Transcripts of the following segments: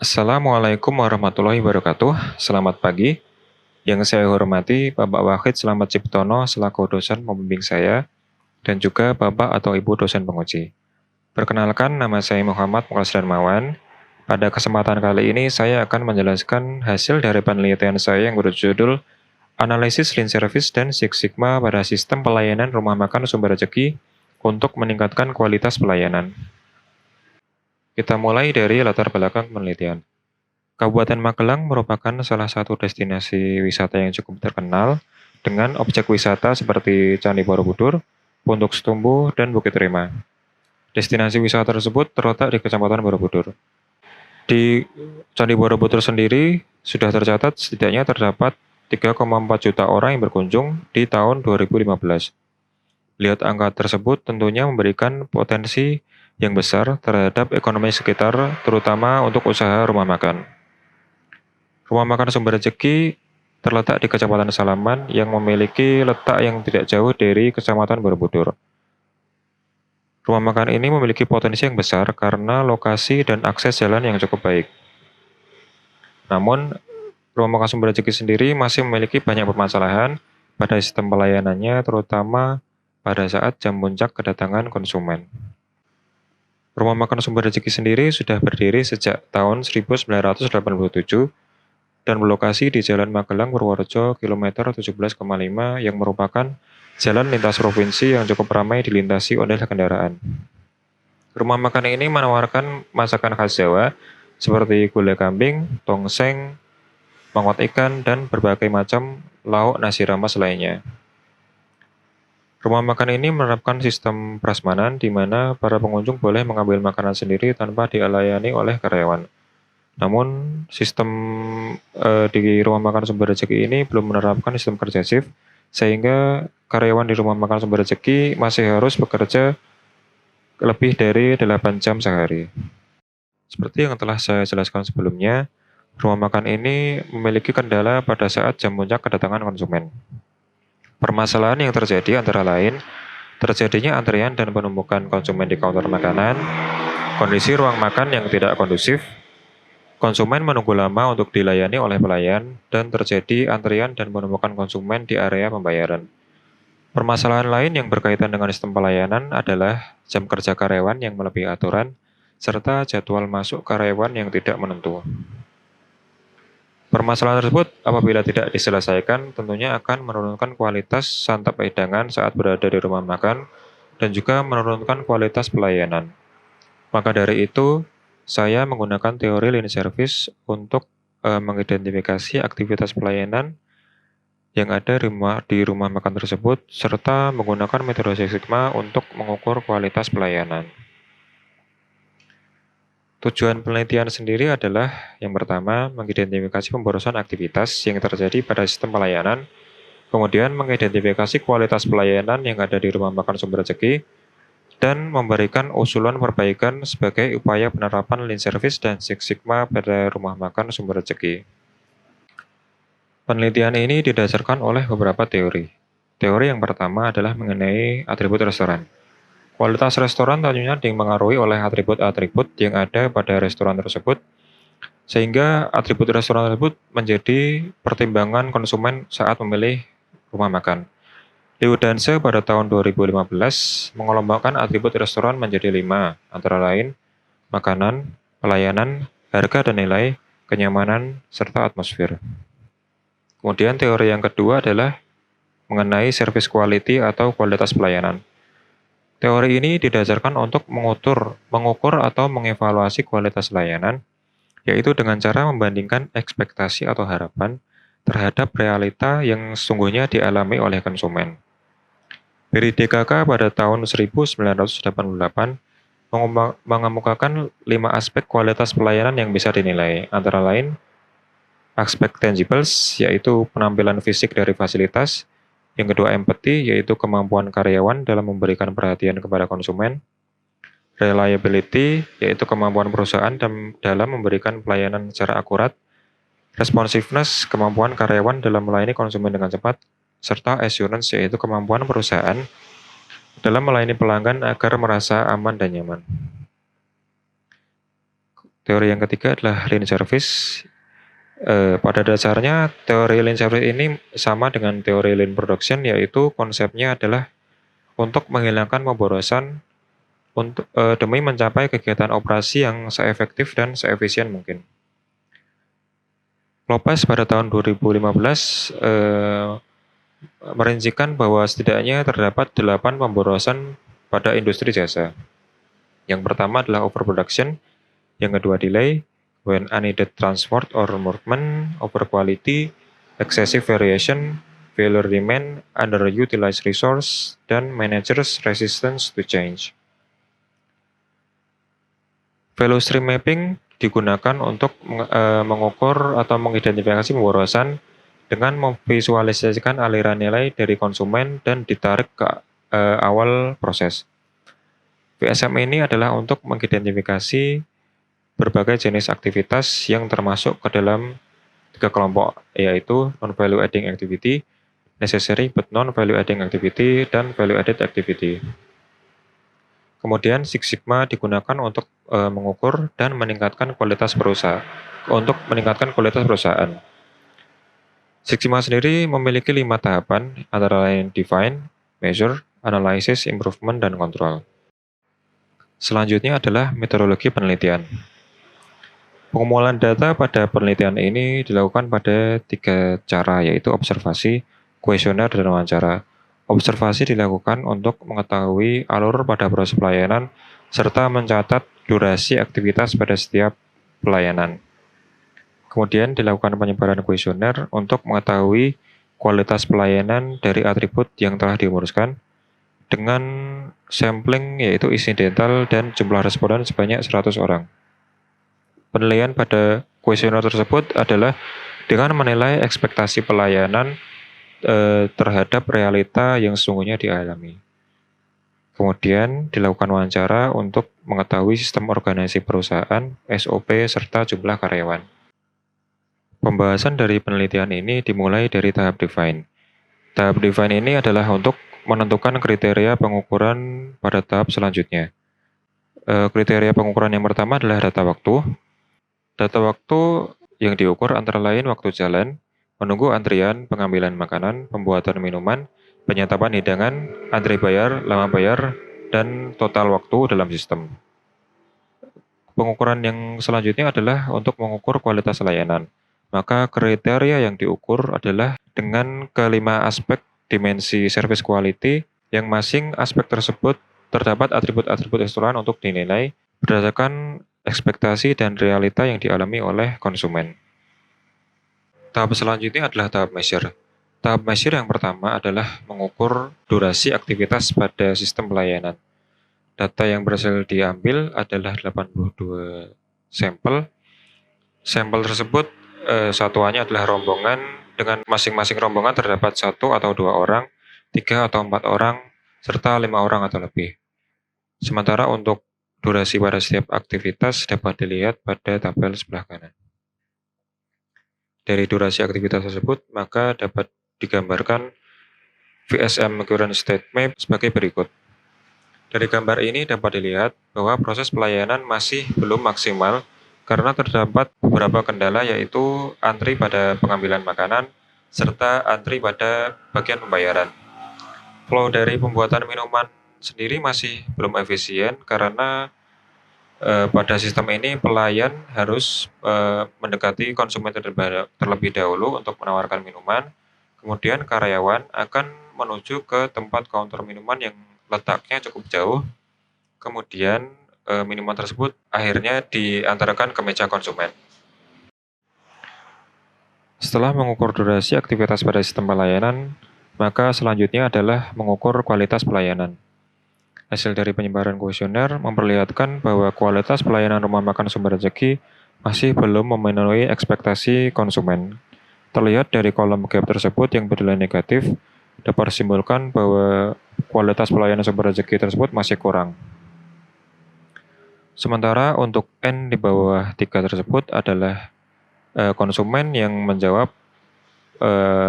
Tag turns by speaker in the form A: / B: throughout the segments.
A: Assalamualaikum warahmatullahi wabarakatuh. Selamat pagi. Yang saya hormati Bapak Wahid Slamet Ciptono selaku dosen pembimbing saya dan juga Bapak atau Ibu dosen penguji. Perkenalkan, nama saya Muhammad Mukas Darmawan. Pada kesempatan kali ini saya akan menjelaskan hasil dari penelitian saya yang berjudul Analisis Lean Service dan Six Sigma pada Sistem Pelayanan Rumah Makan Sumber Rezeki untuk meningkatkan kualitas pelayanan. Kita mulai dari latar belakang penelitian. Kabupaten Magelang merupakan salah satu destinasi wisata yang cukup terkenal dengan objek wisata seperti Candi Borobudur, Puntuk Setumbu, dan Bukit Rema. Destinasi wisata tersebut terletak di Kecamatan Borobudur. Di Candi Borobudur sendiri sudah tercatat setidaknya terdapat 3,4 juta orang yang berkunjung di tahun 2015. Lihat angka tersebut tentunya memberikan potensi yang besar terhadap ekonomi sekitar, terutama untuk usaha rumah makan. Rumah makan Sumber Rezeki terletak di Kecamatan Salaman yang memiliki letak yang tidak jauh dari Kecamatan Borobudur. Rumah makan ini memiliki potensi yang besar karena lokasi dan akses jalan yang cukup baik. Namun, Rumah makan Sumber Rezeki sendiri masih memiliki banyak permasalahan pada sistem pelayanannya, terutama pada saat jam puncak kedatangan konsumen. Rumah makan Sumber Rezeki sendiri sudah berdiri sejak tahun 1987 dan berlokasi di Jalan Magelang Purworejo kilometer 17,5 yang merupakan jalan lintas provinsi yang cukup ramai dilintasi oleh kendaraan. Rumah makan ini menawarkan masakan khas Jawa seperti gulai kambing, tongseng, mangkok ikan, dan berbagai macam lauk nasi rames lainnya. Rumah makan ini menerapkan sistem prasmanan di mana para pengunjung boleh mengambil makanan sendiri tanpa dilayani oleh karyawan. Namun, sistem di Rumah Makan Sumber Rezeki ini belum menerapkan sistem kerja shift, sehingga karyawan di Rumah Makan Sumber Rezeki masih harus bekerja lebih dari 8 jam sehari. Seperti yang telah saya jelaskan sebelumnya, rumah makan ini memiliki kendala pada saat jam puncak kedatangan konsumen. Permasalahan yang terjadi antara lain, terjadinya antrian dan penumpukan konsumen di counter makanan, kondisi ruang makan yang tidak kondusif, konsumen menunggu lama untuk dilayani oleh pelayan, dan terjadi antrian dan penumpukan konsumen di area pembayaran. Permasalahan lain yang berkaitan dengan sistem pelayanan adalah jam kerja karyawan yang melebihi aturan, serta jadwal masuk karyawan yang tidak menentu. Permasalahan tersebut apabila tidak diselesaikan tentunya akan menurunkan kualitas santap hidangan saat berada di rumah makan dan juga menurunkan kualitas pelayanan. Maka dari itu, saya menggunakan teori Lean Service untuk mengidentifikasi aktivitas pelayanan yang ada di rumah makan tersebut serta menggunakan metode Six Sigma untuk mengukur kualitas pelayanan. Tujuan penelitian sendiri adalah yang pertama, mengidentifikasi pemborosan aktivitas yang terjadi pada sistem pelayanan, kemudian mengidentifikasi kualitas pelayanan yang ada di Rumah Makan Sumber Rezeki, dan memberikan usulan perbaikan sebagai upaya penerapan Lean Service dan Six Sigma pada Rumah Makan Sumber Rezeki. Penelitian ini didasarkan oleh beberapa teori. Teori yang pertama adalah mengenai atribut restoran. Kualitas restoran tentunya dipengaruhi oleh atribut-atribut yang ada pada restoran tersebut, sehingga atribut restoran tersebut menjadi pertimbangan konsumen saat memilih rumah makan. Liu Danse pada tahun 2015 mengelompokkan atribut restoran menjadi 5, antara lain makanan, pelayanan, harga dan nilai, kenyamanan, serta atmosfer. Kemudian teori yang kedua adalah mengenai service quality atau kualitas pelayanan. Teori ini didasarkan untuk mengukur atau mengevaluasi kualitas layanan, yaitu dengan cara membandingkan ekspektasi atau harapan terhadap realita yang sesungguhnya dialami oleh konsumen. Barry DKK pada tahun 1988 mengemukakan 5 aspek kualitas pelayanan yang bisa dinilai, antara lain aspek tangibles, yaitu penampilan fisik dari fasilitas. Yang kedua, empathy, yaitu kemampuan karyawan dalam memberikan perhatian kepada konsumen. Reliability, yaitu kemampuan perusahaan dalam memberikan pelayanan secara akurat. Responsiveness, kemampuan karyawan dalam melayani konsumen dengan cepat. Serta assurance, yaitu kemampuan perusahaan dalam melayani pelanggan agar merasa aman dan nyaman. Teori yang ketiga adalah lean service. Pada dasarnya teori lean service ini sama dengan teori lean production, yaitu konsepnya adalah untuk menghilangkan pemborosan demi mencapai kegiatan operasi yang seefektif dan seefisien mungkin. Lopez pada tahun 2015 merincikan bahwa setidaknya terdapat 8 pemborosan pada industri jasa. Yang pertama adalah overproduction, yang kedua delay, when unneeded transport or movement, over quality, excessive variation, failure demand, underutilized resource, dan managers resistance to change. Value stream mapping digunakan untuk mengukur atau mengidentifikasi pemborosan dengan memvisualisasikan aliran nilai dari konsumen dan ditarik ke awal proses. VSM ini adalah untuk mengidentifikasi berbagai jenis aktivitas yang termasuk ke dalam 3 kelompok, yaitu non-value adding activity, necessary but non-value adding activity, dan value added activity. Kemudian Six Sigma digunakan untuk mengukur dan meningkatkan kualitas perusahaan. Six Sigma sendiri memiliki 5 tahapan, antara lain define, measure, analysis, improvement, dan control. Selanjutnya adalah metodologi penelitian. Pengumpulan data pada penelitian ini dilakukan pada 3 cara, yaitu observasi, kuesioner, dan wawancara. Observasi dilakukan untuk mengetahui alur pada proses pelayanan serta mencatat durasi aktivitas pada setiap pelayanan. Kemudian dilakukan penyebaran kuesioner untuk mengetahui kualitas pelayanan dari atribut yang telah diuruskan dengan sampling, yaitu insidental dan jumlah responden sebanyak 100 orang. Penilaian pada kuesioner tersebut adalah dengan menilai ekspektasi pelayanan terhadap realita yang sesungguhnya dialami. Kemudian dilakukan wawancara untuk mengetahui sistem organisasi perusahaan, SOP, serta jumlah karyawan. Pembahasan dari penelitian ini dimulai dari tahap define. Tahap define ini adalah untuk menentukan kriteria pengukuran pada tahap selanjutnya. Kriteria pengukuran yang pertama adalah data waktu. Data waktu yang diukur antara lain waktu jalan, menunggu antrian, pengambilan makanan, pembuatan minuman, penyatapan hidangan, antri bayar, lama bayar, dan total waktu dalam sistem. Pengukuran yang selanjutnya adalah untuk mengukur kualitas layanan. Maka kriteria yang diukur adalah dengan kelima aspek dimensi service quality, yang masing aspek tersebut terdapat atribut-atribut eksternal untuk dinilai berdasarkan ekspektasi dan realita yang dialami oleh konsumen. Tahap selanjutnya adalah tahap measure. Tahap measure yang pertama adalah mengukur durasi aktivitas pada sistem pelayanan. Data yang berhasil diambil adalah 82 sampel. Sampel tersebut satuannya adalah rombongan, dengan masing-masing rombongan terdapat 1 atau 2 orang, 3 atau 4 orang, serta 5 orang atau lebih. Sementara untuk durasi pada setiap aktivitas dapat dilihat pada tabel sebelah kanan. Dari durasi aktivitas tersebut, maka dapat digambarkan VSM Current State Map sebagai berikut. Dari gambar ini dapat dilihat bahwa proses pelayanan masih belum maksimal karena terdapat beberapa kendala, yaitu antri pada pengambilan makanan serta antri pada bagian pembayaran. Flow dari pembuatan minuman sendiri masih belum efisien karena pada sistem ini pelayan harus mendekati konsumen terlebih dahulu untuk menawarkan minuman. Kemudian karyawan akan menuju ke tempat counter minuman yang letaknya cukup jauh. Kemudian minuman tersebut akhirnya diantarkan ke meja konsumen. Setelah mengukur durasi aktivitas pada sistem pelayanan, maka selanjutnya adalah mengukur kualitas pelayanan. Hasil dari penyebaran kuesioner memperlihatkan bahwa kualitas pelayanan rumah makan Sumber Rezeki masih belum memenuhi ekspektasi konsumen. Terlihat dari kolom gap tersebut yang bernilai negatif, dapat disimpulkan bahwa kualitas pelayanan Sumber Rezeki tersebut masih kurang. Sementara untuk N di bawah 3 tersebut adalah konsumen yang menjawab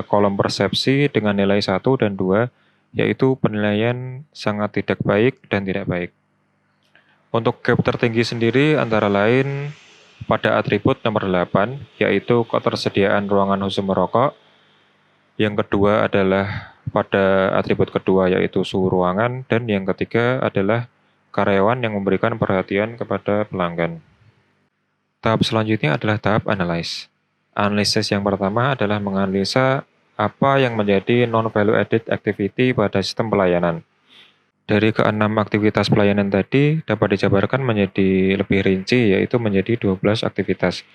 A: kolom persepsi dengan nilai 1 dan 2, yaitu penilaian sangat tidak baik dan tidak baik. Untuk gap tertinggi sendiri antara lain pada atribut nomor 8, yaitu ketersediaan ruangan khusus merokok. Yang kedua adalah pada atribut kedua, yaitu suhu ruangan. Dan yang ketiga adalah karyawan yang memberikan perhatian kepada pelanggan. Tahap selanjutnya adalah tahap analyze. Analisis yang pertama adalah menganalisa apa yang menjadi non-value added activity pada sistem pelayanan. Dari keenam aktivitas pelayanan tadi dapat dijabarkan menjadi lebih rinci, yaitu menjadi 12 aktivitas.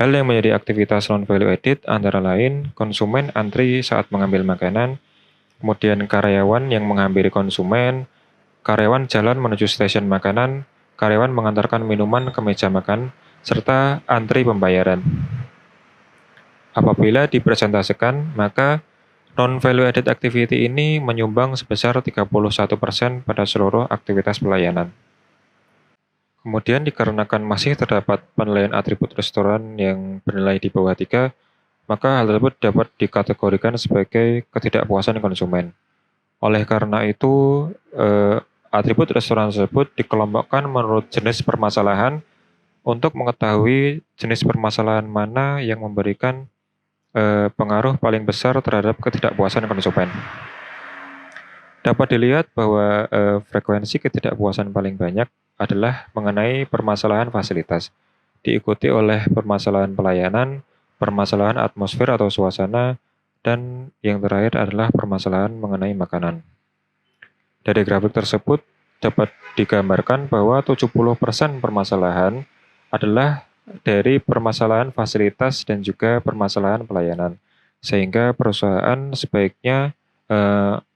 A: Hal yang menjadi aktivitas non-value added antara lain konsumen antri saat mengambil makanan, kemudian karyawan yang menghampiri konsumen, karyawan jalan menuju stasiun makanan, karyawan mengantarkan minuman ke meja makan, serta antri pembayaran. Apabila dipresentasikan, maka non-value added activity ini menyumbang sebesar 31% pada seluruh aktivitas pelayanan. Kemudian dikarenakan masih terdapat penilaian atribut restoran yang bernilai di bawah 3, maka hal tersebut dapat dikategorikan sebagai ketidakpuasan konsumen. Oleh karena itu, atribut restoran tersebut dikelompokkan menurut jenis permasalahan untuk mengetahui jenis permasalahan mana yang memberikan pengaruh paling besar terhadap ketidakpuasan konsumen. Dapat dilihat bahwa frekuensi ketidakpuasan paling banyak adalah mengenai permasalahan fasilitas, diikuti oleh permasalahan pelayanan, permasalahan atmosfer atau suasana, dan yang terakhir adalah permasalahan mengenai makanan. Dari grafik tersebut dapat digambarkan bahwa 70% permasalahan adalah dari permasalahan fasilitas dan juga permasalahan pelayanan, sehingga perusahaan sebaiknya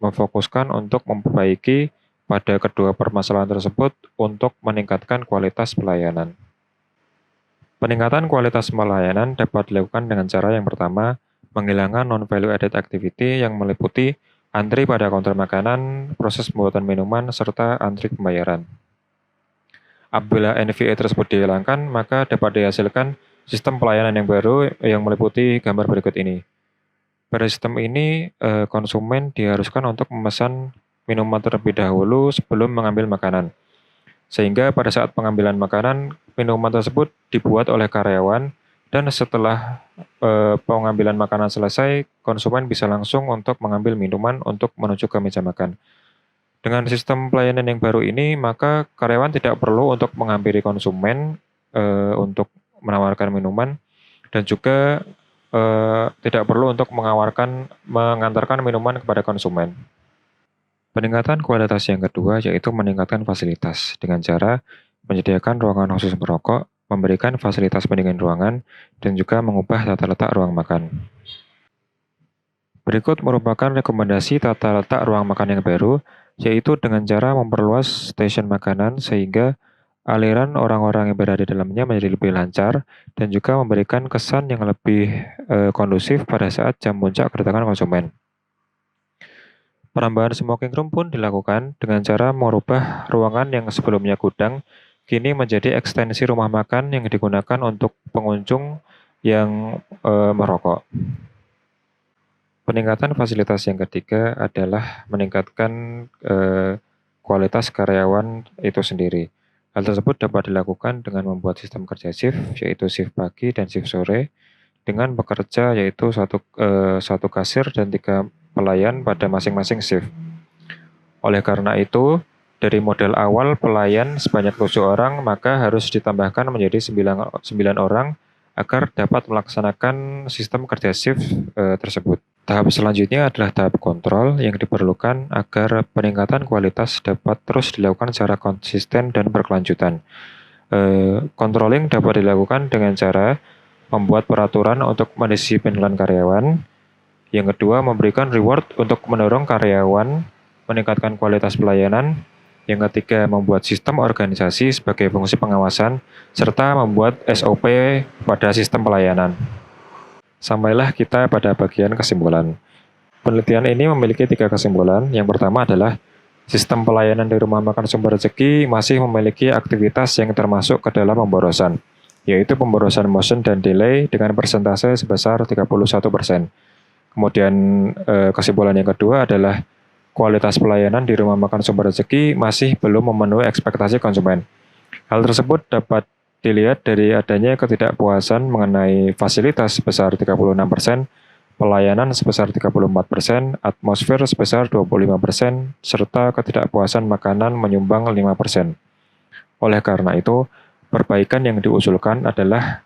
A: memfokuskan untuk memperbaiki pada kedua permasalahan tersebut untuk meningkatkan kualitas pelayanan. Peningkatan kualitas pelayanan dapat dilakukan dengan cara yang pertama, menghilangkan non-value added activity yang meliputi antri pada counter makanan, proses pembuatan minuman, serta antri pembayaran. Apabila NVA tersebut dihilangkan, maka dapat dihasilkan sistem pelayanan yang baru yang meliputi gambar berikut ini. Pada sistem ini, konsumen diharuskan untuk memesan minuman terlebih dahulu sebelum mengambil makanan. Sehingga pada saat pengambilan makanan, minuman tersebut dibuat oleh karyawan, dan setelah pengambilan makanan selesai, konsumen bisa langsung untuk mengambil minuman untuk menuju ke meja makan. Dengan sistem pelayanan yang baru ini, maka karyawan tidak perlu untuk menghampiri konsumen untuk menawarkan minuman, dan juga tidak perlu untuk mengantarkan minuman kepada konsumen. Peningkatan kualitas yang kedua yaitu meningkatkan fasilitas dengan cara menyediakan ruangan khusus merokok, memberikan fasilitas pendingin ruangan, dan juga mengubah tata letak ruang makan. Berikut merupakan rekomendasi tata letak ruang makan yang baru, yaitu dengan cara memperluas stasiun makanan sehingga aliran orang-orang yang berada di dalamnya menjadi lebih lancar dan juga memberikan kesan yang lebih kondusif pada saat jam puncak kedatangan konsumen. Penambahan smoking room pun dilakukan dengan cara merubah ruangan yang sebelumnya gudang kini menjadi ekstensi rumah makan yang digunakan untuk pengunjung yang merokok. Peningkatan fasilitas yang ketiga adalah meningkatkan kualitas karyawan itu sendiri. Hal tersebut dapat dilakukan dengan membuat sistem kerja shift, yaitu shift pagi dan shift sore, dengan bekerja yaitu satu kasir dan 3 pelayan pada masing-masing shift. Oleh karena itu, dari model awal pelayan sebanyak 7 orang, maka harus ditambahkan menjadi 9 orang agar dapat melaksanakan sistem kerja shift tersebut. Tahap selanjutnya adalah tahap kontrol yang diperlukan agar peningkatan kualitas dapat terus dilakukan secara konsisten dan berkelanjutan. Controlling dapat dilakukan dengan cara membuat peraturan untuk mendisiplinkan karyawan. Yang kedua, memberikan reward untuk mendorong karyawan meningkatkan kualitas pelayanan. Yang ketiga, membuat sistem organisasi sebagai fungsi pengawasan, serta membuat SOP pada sistem pelayanan. Sampailah kita pada bagian kesimpulan. Penelitian ini memiliki 3 kesimpulan. Yang pertama adalah sistem pelayanan di rumah makan Sumber Rezeki masih memiliki aktivitas yang termasuk ke dalam pemborosan, yaitu pemborosan motion dan delay dengan persentase sebesar 31%. Kemudian kesimpulan yang kedua adalah kualitas pelayanan di rumah makan Sumber Rezeki masih belum memenuhi ekspektasi konsumen. Hal tersebut dapat dilihat dari adanya ketidakpuasan mengenai fasilitas sebesar 36%, pelayanan sebesar 34%, atmosfer sebesar 25%, serta ketidakpuasan makanan menyumbang 5%. Oleh karena itu, perbaikan yang diusulkan adalah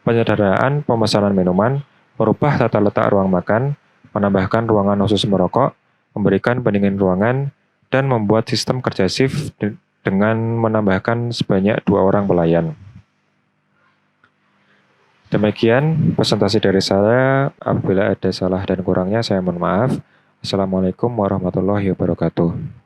A: penyederhanaan pemesanan minuman, merubah tata letak ruang makan, menambahkan ruangan khusus merokok, memberikan pendingin ruangan, dan membuat sistem kerja shift dengan menambahkan sebanyak 2 orang pelayan. Demikian presentasi dari saya. Apabila ada salah dan kurangnya, saya mohon maaf. Assalamualaikum warahmatullahi wabarakatuh.